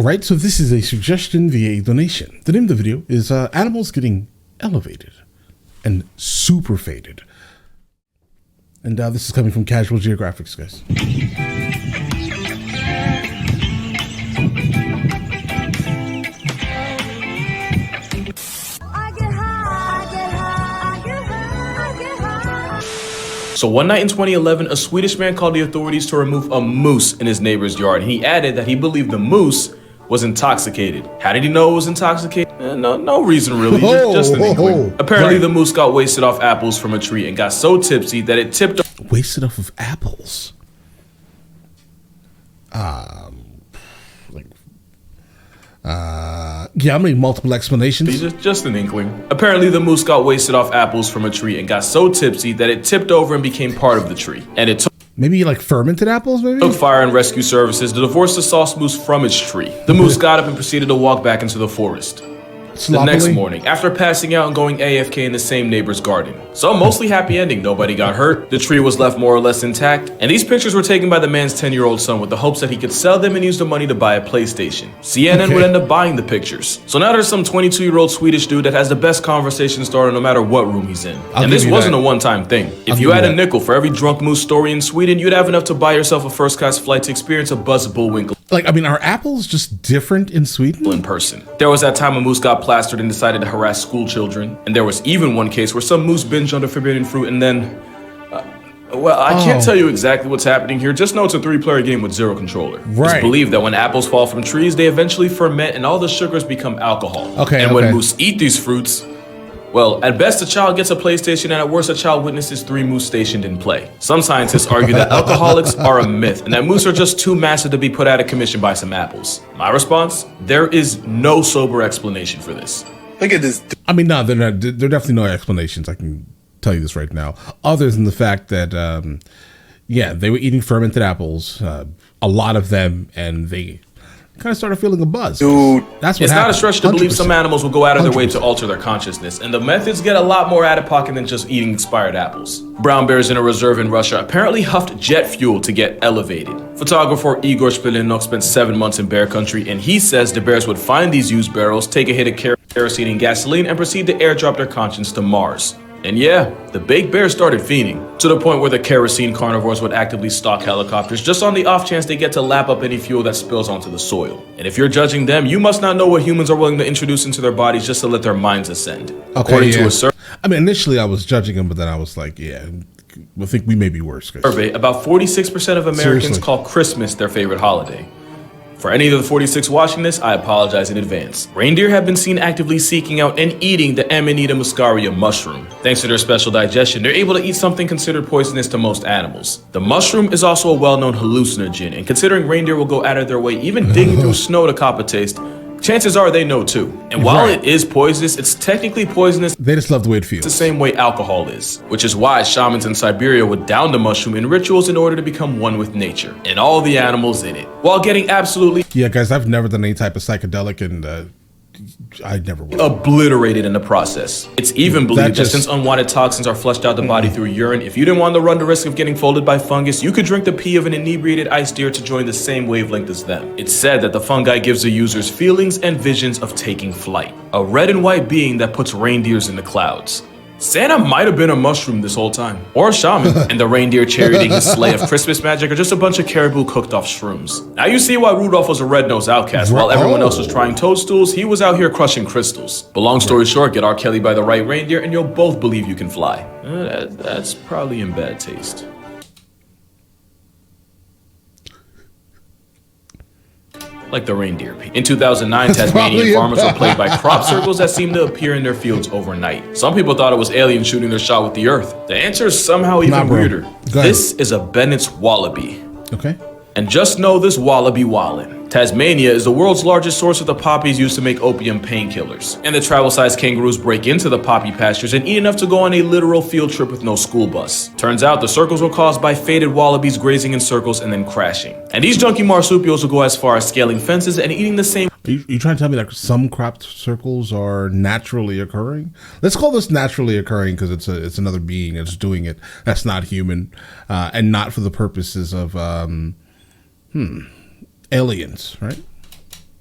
All right, so this is a suggestion via a donation. The name of the video is Animals Getting Elevated and Super Faded. And this is coming from Casual Geographics, guys. So one night in 2011, a Swedish man called the authorities to remove a moose in his neighbor's yard. And he added that he believed the moose was intoxicated. How did he know it was intoxicated? No reason really, just an inkling. Apparently the moose got wasted off apples from a tree and got so tipsy that it tipped. Wasted off of apples? Yeah, I'm making multiple explanations. Just an inkling. Apparently the moose got wasted off apples from a tree and got so tipsy that it tipped over and became part of the tree. And it took maybe like fermented apples, maybe? Took fire and rescue services to divorce the sauce moose from its tree. The moose got up and proceeded to walk back into the forest. The next morning, after passing out and going AFK in the same neighbor's garden. So mostly happy ending, nobody got hurt, the tree was left more or less intact, and these pictures were taken by the man's 10-year-old son with the hopes that he could sell them and use the money to buy a PlayStation. CNN would end up buying the pictures. So now there's some 22-year-old Swedish dude that has the best conversation starter no matter what room he's in. And this wasn't a one-time thing. If you had a nickel for every drunk moose story in Sweden, you'd have enough to buy yourself a first-class flight to experience a Buzz Bullwinkle. Like, I mean, are apples just different in Sweden? In person. There was that time a moose got plastered and decided to harass school children. And there was even one case where some moose binged on the forbidden fruit and then... well, I can't tell you exactly what's happening here. Just know it's a 3-player game with 0 controller. Right. It's believed that when apples fall from trees, they eventually ferment and all the sugars become alcohol. And when moose eat these fruits... well, at best, a child gets a PlayStation, and at worst, a child witnesses 3 moose stationed in play. Some scientists argue that alcoholics are a myth, and that moose are just too massive to be put out of commission by some apples. My response? There is no sober explanation for this. Look at this. I mean, no, there are definitely no explanations. I can tell you this right now, other than the fact that, yeah, they were eating fermented apples, a lot of them, and they kind of started feeling a buzz. Dude, that's what it's happened. Not a stretch to 100%. believe some animals will go out of their way to alter their consciousness, and the methods get a lot more out of pocket than just eating expired apples. Brown bears in a reserve in Russia apparently huffed jet fuel to get elevated. Photographer Igor Shpelinok spent 7 months in bear country, and he says the bears would find these used barrels, take a hit of kerosene and gasoline, and proceed to airdrop their conscience to Mars. And yeah, the baked bears started fiending, to the point where the kerosene carnivores would actively stalk helicopters just on the off chance they get to lap up any fuel that spills onto the soil. And if you're judging them, you must not know what humans are willing to introduce into their bodies just to let their minds ascend. According to a survey, I mean, initially I was judging them, but then I was like, yeah, I think we may be worse. Survey, about 46% of Americans call Christmas their favorite holiday. For any of the 46 watching this, I apologize in advance. Reindeer have been seen actively seeking out and eating the Amanita muscaria mushroom. Thanks to their special digestion, they're able to eat something considered poisonous to most animals. The mushroom is also a well-known hallucinogen, and considering reindeer will go out of their way, even digging through snow to cop a taste, chances are they know too. And while it is poisonous, it's technically poisonous. They just love the way it feels. The same way alcohol is, which is why shamans in Siberia would down the mushroom in rituals in order to become one with nature and all the animals in it, while getting absolutely guys, I've never done any type of psychedelic, and I never will. Obliterated in the process. It's even believed that since unwanted toxins are flushed out the body through urine, if you didn't want to run the risk of getting folded by fungus, you could drink the pee of an inebriated ice deer to join the same wavelength as them. It's said that the fungi gives the users feelings and visions of taking flight. A red and white being that puts reindeers in the clouds. Santa might have been a mushroom this whole time, or a shaman, and the reindeer charioting his sleigh of Christmas magic are just a bunch of caribou cooked off shrooms. Now you see why Rudolph was a red-nosed outcast. While everyone else was trying toadstools, he was out here crushing crystals. But long story short, get R. Kelly by the right reindeer and you'll both believe you can fly. That's probably in bad taste. Like the reindeer. In 2009, Tasmanian farmers were plagued by crop circles that seemed to appear in their fields overnight. Some people thought it was aliens shooting their shot with the earth. The answer is somehow even weirder. This is a Bennett's wallaby. Okay. And just know this wallaby wallin'. Tasmania is the world's largest source of the poppies used to make opium painkillers. And the travel-sized kangaroos break into the poppy pastures and eat enough to go on a literal field trip with no school bus. Turns out the circles were caused by faded wallabies grazing in circles and then crashing. And these junky marsupials will go as far as scaling fences and eating the same. Are you trying to tell me that some crop circles are naturally occurring? Let's call this naturally occurring because it's another being that's doing it. That's not human, and not for the purposes of aliens, right?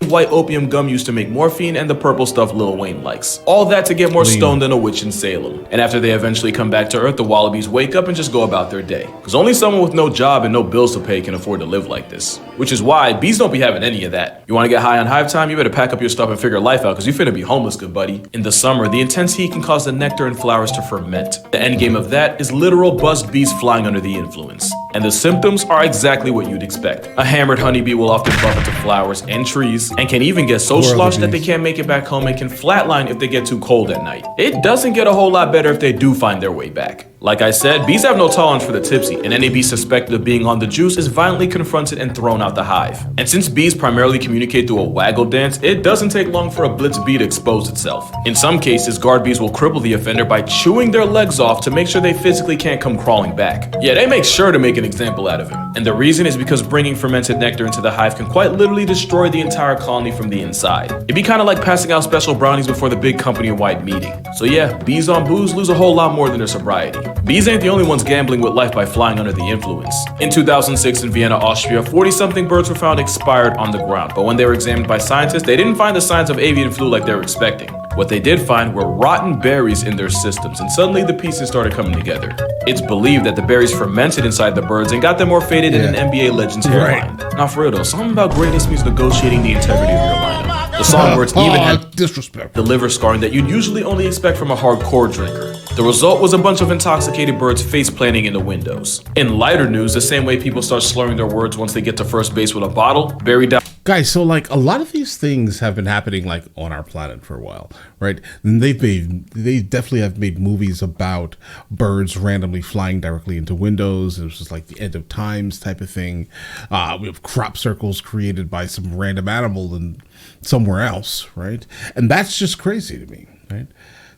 white opium gum used to make morphine, and the purple stuff Lil Wayne likes. All that to get more stoned than a witch in Salem. And after they eventually come back to Earth, the wallabies wake up and just go about their day. Because only someone with no job and no bills to pay can afford to live like this. Which is why bees don't be having any of that. You want to get high on hive time? You better pack up your stuff and figure life out, because you finna be homeless, good buddy. In the summer, the intense heat can cause the nectar and flowers to ferment. The end game of that is literal buzzed bees flying under the influence. And the symptoms are exactly what you'd expect. A hammered honeybee will often bump into flowers and trees, and can even get so sloshed that they can't make it back home and can flatline if they get too cold at night. It doesn't get a whole lot better if they do find their way back. Like I said, bees have no tolerance for the tipsy, and any bee suspected of being on the juice is violently confronted and thrown out the hive. And since bees primarily communicate through a waggle dance, it doesn't take long for a blitz bee to expose itself. In some cases, guard bees will cripple the offender by chewing their legs off to make sure they physically can't come crawling back. Yeah, they make sure to make an example out of him. And the reason is because bringing fermented nectar into the hive can quite literally destroy the entire colony from the inside. It'd be kind of like passing out special brownies before the big company-wide meeting. So yeah, bees on booze lose a whole lot more than their sobriety. Bees ain't the only ones gambling with life by flying under the influence. In 2006 in Vienna, Austria, 40-something birds were found expired on the ground, but when they were examined by scientists, they didn't find the signs of avian flu like they were expecting. What they did find were rotten berries in their systems, and suddenly the pieces started coming together. It's believed that the berries fermented inside the birds and got them more faded than an NBA legend's hairline. Now for real though, something about greatness means negotiating the integrity of your lineup. The songbirds even had the liver scarring that you'd usually only expect from a hardcore drinker. The result was a bunch of intoxicated birds face planting in the windows. In lighter news, the same way people start slurring their words once they get to first base with a bottle, buried down. Guys, so like a lot of these things have been happening like on our planet for a while, right? And they definitely have made movies about birds randomly flying directly into windows. It was just like the end of times type of thing. We have crop circles created by some random animal and somewhere else, right? And that's just crazy to me, right?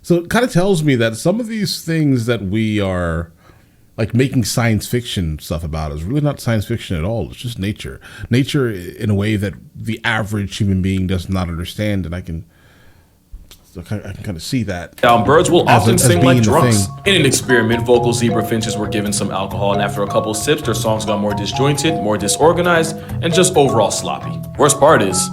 So it kind of tells me that some of these things that we are like making science fiction stuff about is really not science fiction at all. It's just nature. Nature in a way that the average human being does not understand, and I can kind of see that. Birds will often sing like drunks. In an experiment, vocal zebra finches were given some alcohol, and after a couple sips, their songs got more disjointed, more disorganized, and just overall sloppy. Worst part is,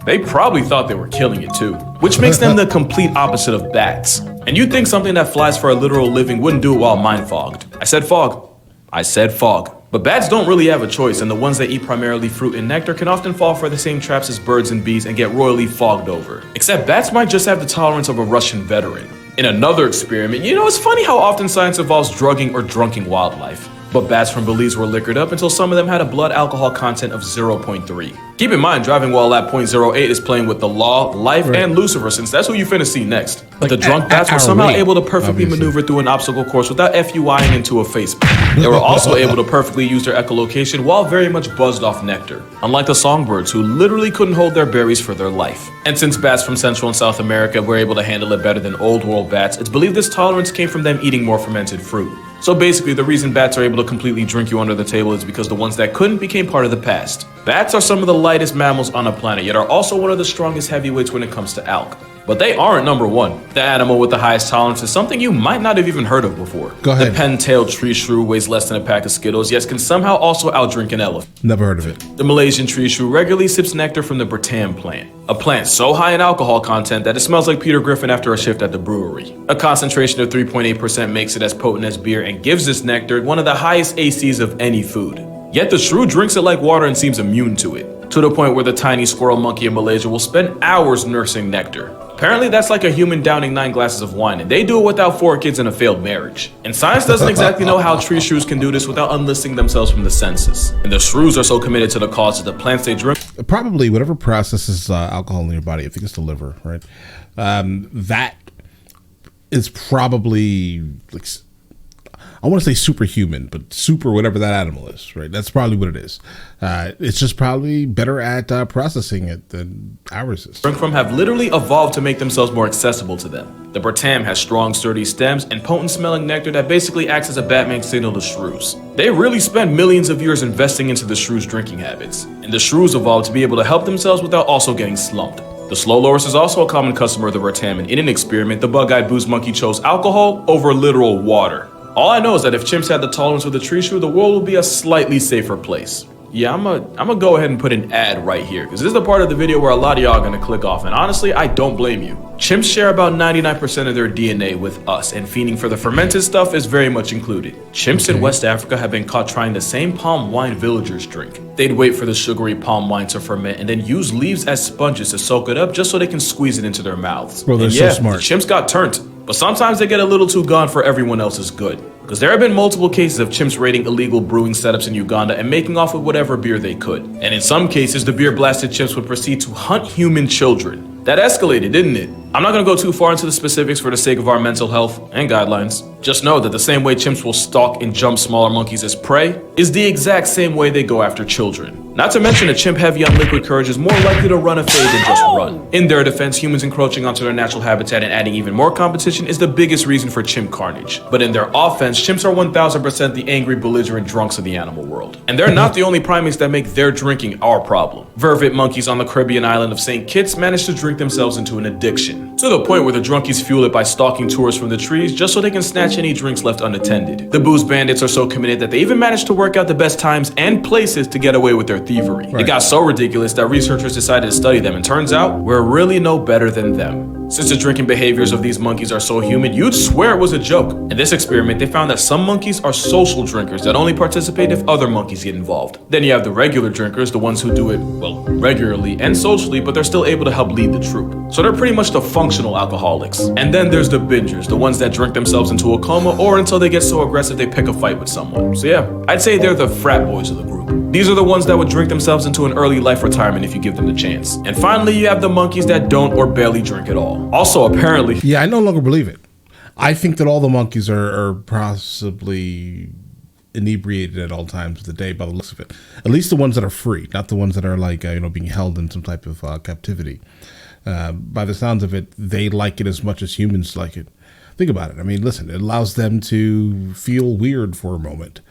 they probably thought they were killing it too, which makes them the complete opposite of bats. And you'd think something that flies for a literal living wouldn't do it while mind-fogged. I said fog. I said fog. But bats don't really have a choice, and the ones that eat primarily fruit and nectar can often fall for the same traps as birds and bees and get royally fogged over. Except bats might just have the tolerance of a Russian veteran. In another experiment, it's funny how often science involves drugging or drunking wildlife. But bats from Belize were liquored up until some of them had a blood alcohol content of 0.3. Keep in mind, driving while at 0.08 is playing with the law, life, and Lucifer, since that's who you finna see next. But the drunk bats were somehow able to perfectly maneuver through an obstacle course without FUIing into a face. They were also able to perfectly use their echolocation while very much buzzed off nectar, unlike the songbirds who literally couldn't hold their berries for their life. And since bats from Central and South America were able to handle it better than old world bats, it's believed this tolerance came from them eating more fermented fruit. So basically, the reason bats are able to completely drink you under the table is because the ones that couldn't became part of the past. Bats are some of the lightest mammals on the planet, yet are also one of the strongest heavyweights when it comes to alk. But they aren't number one. The animal with the highest tolerance is something you might not have even heard of before. Go ahead. The pen-tailed tree shrew weighs less than a pack of Skittles, yet can somehow also outdrink an elephant. Never heard of it. The Malaysian tree shrew regularly sips nectar from the Bertam plant, a plant so high in alcohol content that it smells like Peter Griffin after a shift at the brewery. A concentration of 3.8% makes it as potent as beer and gives this nectar one of the highest ACs of any food. Yet the shrew drinks it like water and seems immune to it, to the point where the tiny squirrel monkey in Malaysia will spend hours nursing nectar. Apparently that's like a human downing 9 glasses of wine, and they do it without 4 kids and a failed marriage. And science doesn't exactly know how tree shrews can do this without unlisting themselves from the census. And the shrews are so committed to the cause that the plants they drink... Probably whatever processes alcohol in your body, I think it's the liver, right? That is probably... like, I want to say superhuman, but super whatever that animal is, right? That's probably what it is. It's just probably better at processing it than ours is. Drink from have literally evolved to make themselves more accessible to them. The Bertam has strong, sturdy stems and potent-smelling nectar that basically acts as a Batman signal to shrews. They really spent millions of years investing into the shrews' drinking habits, and the shrews evolved to be able to help themselves without also getting slumped. The slow loris is also a common customer of the Bertam, and in an experiment, the bug-eyed booze monkey chose alcohol over literal water. All I know is that if chimps had the tolerance of the tree shrew, the world would be a slightly safer place. Yeah, I'm gonna go ahead and put an ad right here, because this is the part of the video where a lot of y'all are gonna click off, and honestly, I don't blame you. Chimps share about 99% of their DNA with us, and feeding for the fermented stuff is very much included. Chimps in West Africa have been caught trying the same palm wine villagers drink. They'd wait for the sugary palm wine to ferment and then use leaves as sponges to soak it up just so they can squeeze it into their mouths. Bro, they're and so smart. The chimps got turned, but sometimes they get a little too gone for everyone else's good. Because there have been multiple cases of chimps raiding illegal brewing setups in Uganda and making off with whatever beer they could. And in some cases, the beer-blasted chimps would proceed to hunt human children. That escalated, didn't it? I'm not gonna go too far into the specifics for the sake of our mental health and guidelines. Just know that the same way chimps will stalk and jump smaller monkeys as prey is the exact same way they go after children. Not to mention a chimp heavy on liquid courage is more likely to run a fade than just run. In their defense, humans encroaching onto their natural habitat and adding even more competition is the biggest reason for chimp carnage. But in their offense, chimps are 1000% the angry, belligerent drunks of the animal world. And they're not the only primates that make their drinking our problem. Vervet monkeys on the Caribbean island of St. Kitts manage to drink themselves into an addiction, to the point where the drunkies fuel it by stalking tourists from the trees just so they can snatch any drinks left unattended. The booze bandits are so committed that they even manage to work out the best times and places to get away with their thievery. Right. It got so ridiculous that researchers decided to study them, and turns out we're really no better than them. Since the drinking behaviors of these monkeys are so human, you'd swear it was a joke. In this experiment, they found that some monkeys are social drinkers that only participate if other monkeys get involved. Then you have the regular drinkers, the ones who do it, well, regularly and socially, but they're still able to help lead the troop. So they're pretty much the functional alcoholics. And then there's the bingers, the ones that drink themselves into a coma or until they get so aggressive they pick a fight with someone. So yeah, I'd say they're the frat boys of the group. These are the ones that would drink themselves into an early life retirement if you give them the chance. And finally, you have the monkeys that don't or barely drink at all. Also, apparently... Yeah, I no longer believe it. I think that all the monkeys are possibly inebriated at all times of the day by the looks of it. At least the ones that are free, not the ones that are like, being held in some type of captivity. By the sounds of it, they like it as much as humans like it. Think about it. I mean, listen, it allows them to feel weird for a moment.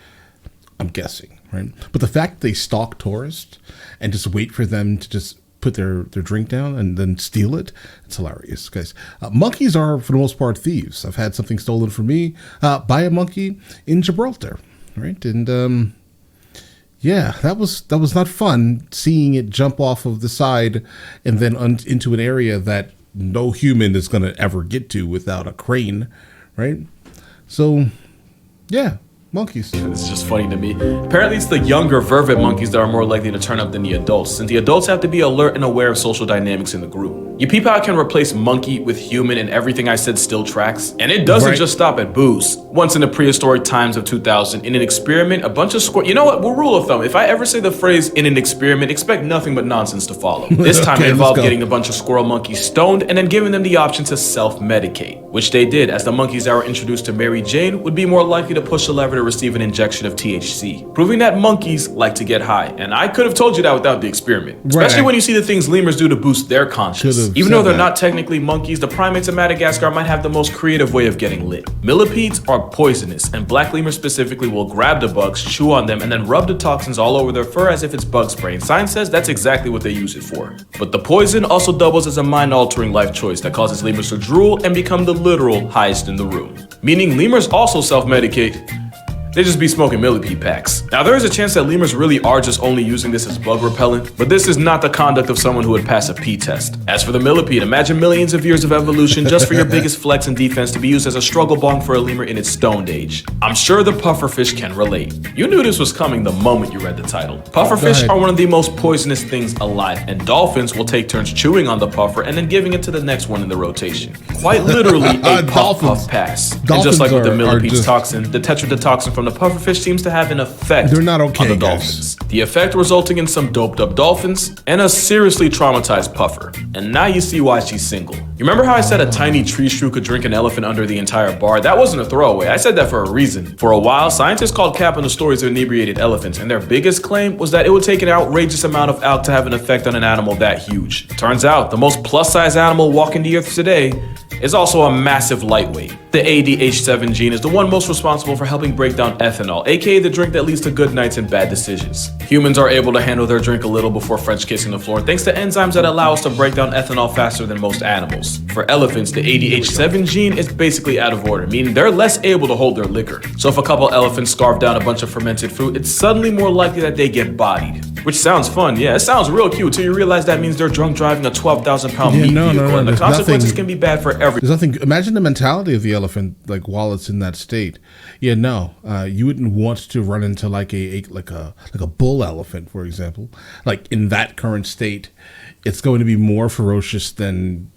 I'm guessing, right? But the fact that they stalk tourists and just wait for them to just put their drink down and then steal it, it's hilarious, guys. Monkeys are, for the most part, thieves. I've had something stolen from me by a monkey in Gibraltar, right? And yeah, that was not fun seeing it jump off of the side and then into an area that no human is going to ever get to without a crane, right? So, yeah. Monkeys. This is just funny to me. Apparently it's the younger vervet monkeys that are more likely to turn up than the adults, since the adults have to be alert and aware of social dynamics in the group. You peep how I can replace monkey with human and everything I said still tracks? And it doesn't just stop at booze. Once in the prehistoric times of 2000, in an experiment, a bunch of you know what, we'll rule of thumb. If I ever say the phrase in an experiment, expect nothing but nonsense to follow. This time it involved getting a bunch of squirrel monkeys stoned and then giving them the option to self-medicate, which they did, as the monkeys that were introduced to Mary Jane would be more likely to push a lever to receive an injection of THC, proving that monkeys like to get high. And I could have told you that without the experiment, especially when you see the things lemurs do to boost their conscience. Even though they're not technically monkeys, the primates of Madagascar might have the most creative way of getting lit. Millipedes are poisonous, and black lemurs specifically will grab the bugs, chew on them, and then rub the toxins all over their fur as if it's bug spray. And science says that's exactly what they use it for. But the poison also doubles as a mind-altering life choice that causes lemurs to drool and become the literal highest in the room. Meaning lemurs also self-medicate. They just be smoking millipede packs. Now there is a chance that lemurs really are just only using this as bug repellent, but this is not the conduct of someone who would pass a pee test. As for the millipede, imagine millions of years of evolution just for your biggest flex and defense to be used as a struggle bong for a lemur in its stoned age. I'm sure the pufferfish can relate. You knew this was coming the moment you read the title. Pufferfish are one of the most poisonous things alive, and dolphins will take turns chewing on the puffer and then giving it to the next one in the rotation. Quite literally a puff pass. And just like with the millipede's toxin, the tetrodotoxin from the pufferfish seems to have an effect on the dolphins. The effect resulting in some doped up dolphins and a seriously traumatized puffer. And now you see why she's single. You remember how I said a tiny tree shrew could drink an elephant under the entire bar? That wasn't a throwaway. I said that for a reason. For a while, scientists called cap on the stories of inebriated elephants, and their biggest claim was that it would take an outrageous amount of alk to have an effect on an animal that huge. Turns out, the most plus-size animal walking the earth today is also a massive lightweight. The ADH7 gene is the one most responsible for helping break down ethanol, aka the drink that leads to good nights and bad decisions. Humans are able to handle their drink a little before French kissing the floor thanks to enzymes that allow us to break down ethanol faster than most animals. For elephants, the ADH7 gene is basically out of order, meaning they're less able to hold their liquor. So if a couple elephants scarf down a bunch of fermented fruit, it's suddenly more likely that they get bodied. Which sounds fun, yeah, it sounds real cute till you realize that means they're drunk driving a 12,000-pound meat vehicle, and the consequences can be bad for everyone. There's nothing. Imagine the mentality of the elephant, like while it's in that state. Yeah, no, you wouldn't want to run into like a bull elephant, for example. Like in that current state, it's going to be more ferocious than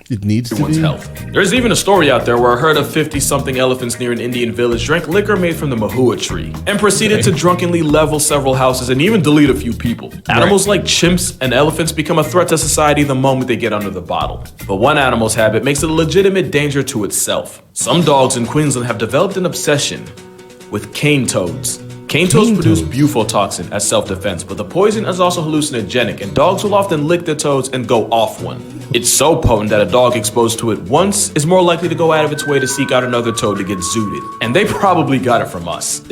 it needs to be. Health. There's even a story out there where a herd of 50-something elephants near an Indian village drank liquor made from the mahua tree and proceeded to drunkenly level several houses and even delete a few people. Animals like chimps and elephants become a threat to society the moment they get under the bottle. But one animal's habit makes it a legitimate danger to itself. Some dogs in Queensland have developed an obsession with cane toads. Cane toads produce bufotoxin as self-defense, but the poison is also hallucinogenic, and dogs will often lick the toads and go off one. It's so potent that a dog exposed to it once is more likely to go out of its way to seek out another toad to get zooted. And they probably got it from us.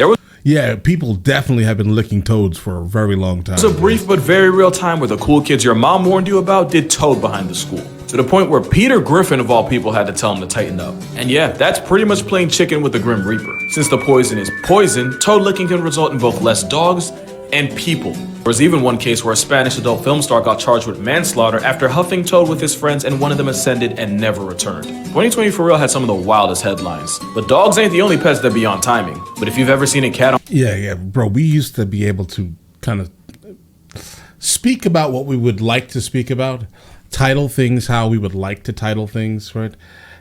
Yeah, people definitely have been licking toads for a very long time. There's a brief but very real time where the cool kids your mom warned you about did toad behind the school. To the point where Peter Griffin, of all people, had to tell him to tighten up. And yeah, that's pretty much playing chicken with the Grim Reaper. Since the poison is poison, toad licking can result in both less dogs and people. There was even one case where a Spanish adult film star got charged with manslaughter after huffing toad with his friends and one of them ascended and never returned. 2020 for real had some of the wildest headlines. But dogs ain't the only pets that be on timing. But if you've ever seen a cat on... Yeah, bro, we used to be able to kind of speak about what we would like to speak about, title things how we would like to title things, right?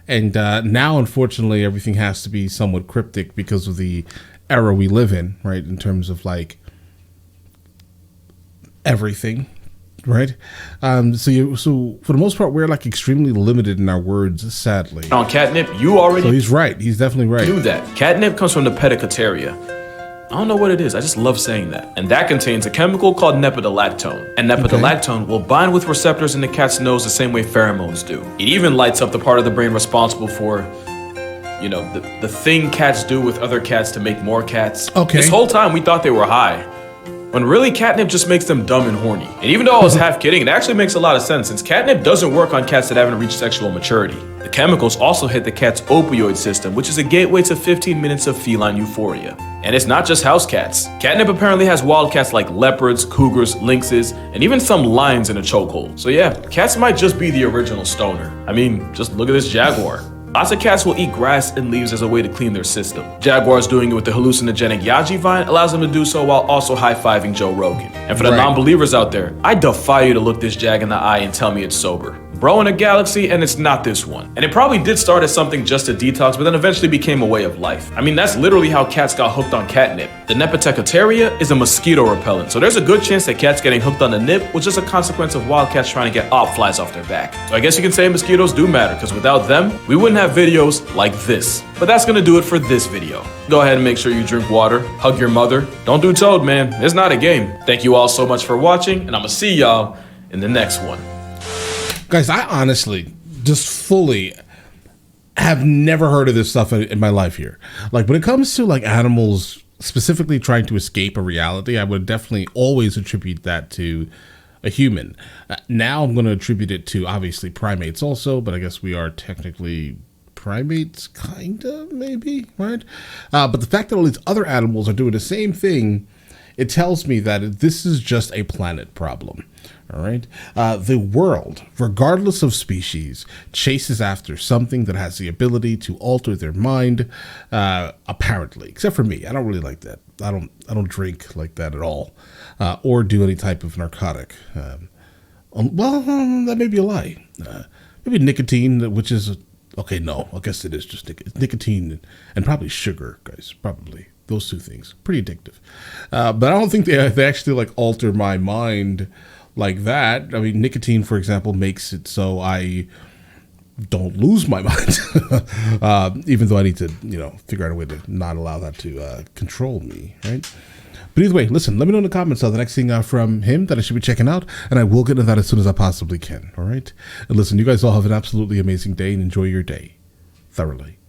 And now, unfortunately, everything has to be somewhat cryptic because of the era we live in, right? In terms of like everything, right? So for the most part, we're like extremely limited in our words, sadly. On catnip, you already... So he's right. He's definitely right. Knew that. Catnip comes from the Pedicateria. I don't know what it is, I just love saying that. And that contains a chemical called nepidolactone. And nepidolactone will bind with receptors in the cat's nose the same way pheromones do. It even lights up the part of the brain responsible for, you know, the thing cats do with other cats to make more cats. Okay. This whole time we thought they were high, when really catnip just makes them dumb and horny. And even though I was half kidding, it actually makes a lot of sense since catnip doesn't work on cats that haven't reached sexual maturity. The chemicals also hit the cat's opioid system, which is a gateway to 15 minutes of feline euphoria. And it's not just house cats. Catnip apparently has wild cats like leopards, cougars, lynxes, and even some lions in a chokehold. So yeah, cats might just be the original stoner. I mean, just look at this jaguar. Lots of cats will eat grass and leaves as a way to clean their system. Jaguars doing it with the hallucinogenic yaji vine allows them to do so while also high-fiving Joe Rogan. And for the non-believers out there, I defy you to look this jag in the eye and tell me it's sober. Bro in a galaxy, and it's not this one. And it probably did start as something just to detox, but then eventually became a way of life. I mean, that's literally how cats got hooked on catnip. The Nepotecateria is a mosquito repellent, so there's a good chance that cats getting hooked on the nip was just a consequence of wild cats trying to get op flies off their back. So I guess you can say mosquitoes do matter, because without them, we wouldn't have videos like this. But that's gonna do it for this video. Go ahead and make sure you drink water, hug your mother. Don't do toad, man. It's not a game. Thank you all so much for watching, and I'm gonna see y'all in the next one. Guys, I honestly just fully have never heard of this stuff in my life here. Like when it comes to like animals specifically trying to escape a reality, I would definitely always attribute that to a human. Now I'm going to attribute it to obviously primates also, but I guess we are technically primates, kind of, maybe, right? But the fact that all these other animals are doing the same thing, it tells me that this is just a planet problem. All right. The world, regardless of species, chases after something that has the ability to alter their mind. Apparently, except for me, I don't really like that. I don't drink like that at all, or do any type of narcotic. That may be a lie. Maybe nicotine, which is okay. No, I guess it is just nicotine and probably sugar, guys. Probably those two things. Pretty addictive. But I don't think they actually like alter my mind like that. I mean, nicotine, for example, makes it so I don't lose my mind, even though I need to, figure out a way to not allow that to control me, right? But either way, listen, let me know in the comments the next thing from him that I should be checking out, and I will get into that as soon as I possibly can, all right? And listen, you guys all have an absolutely amazing day, and enjoy your day thoroughly.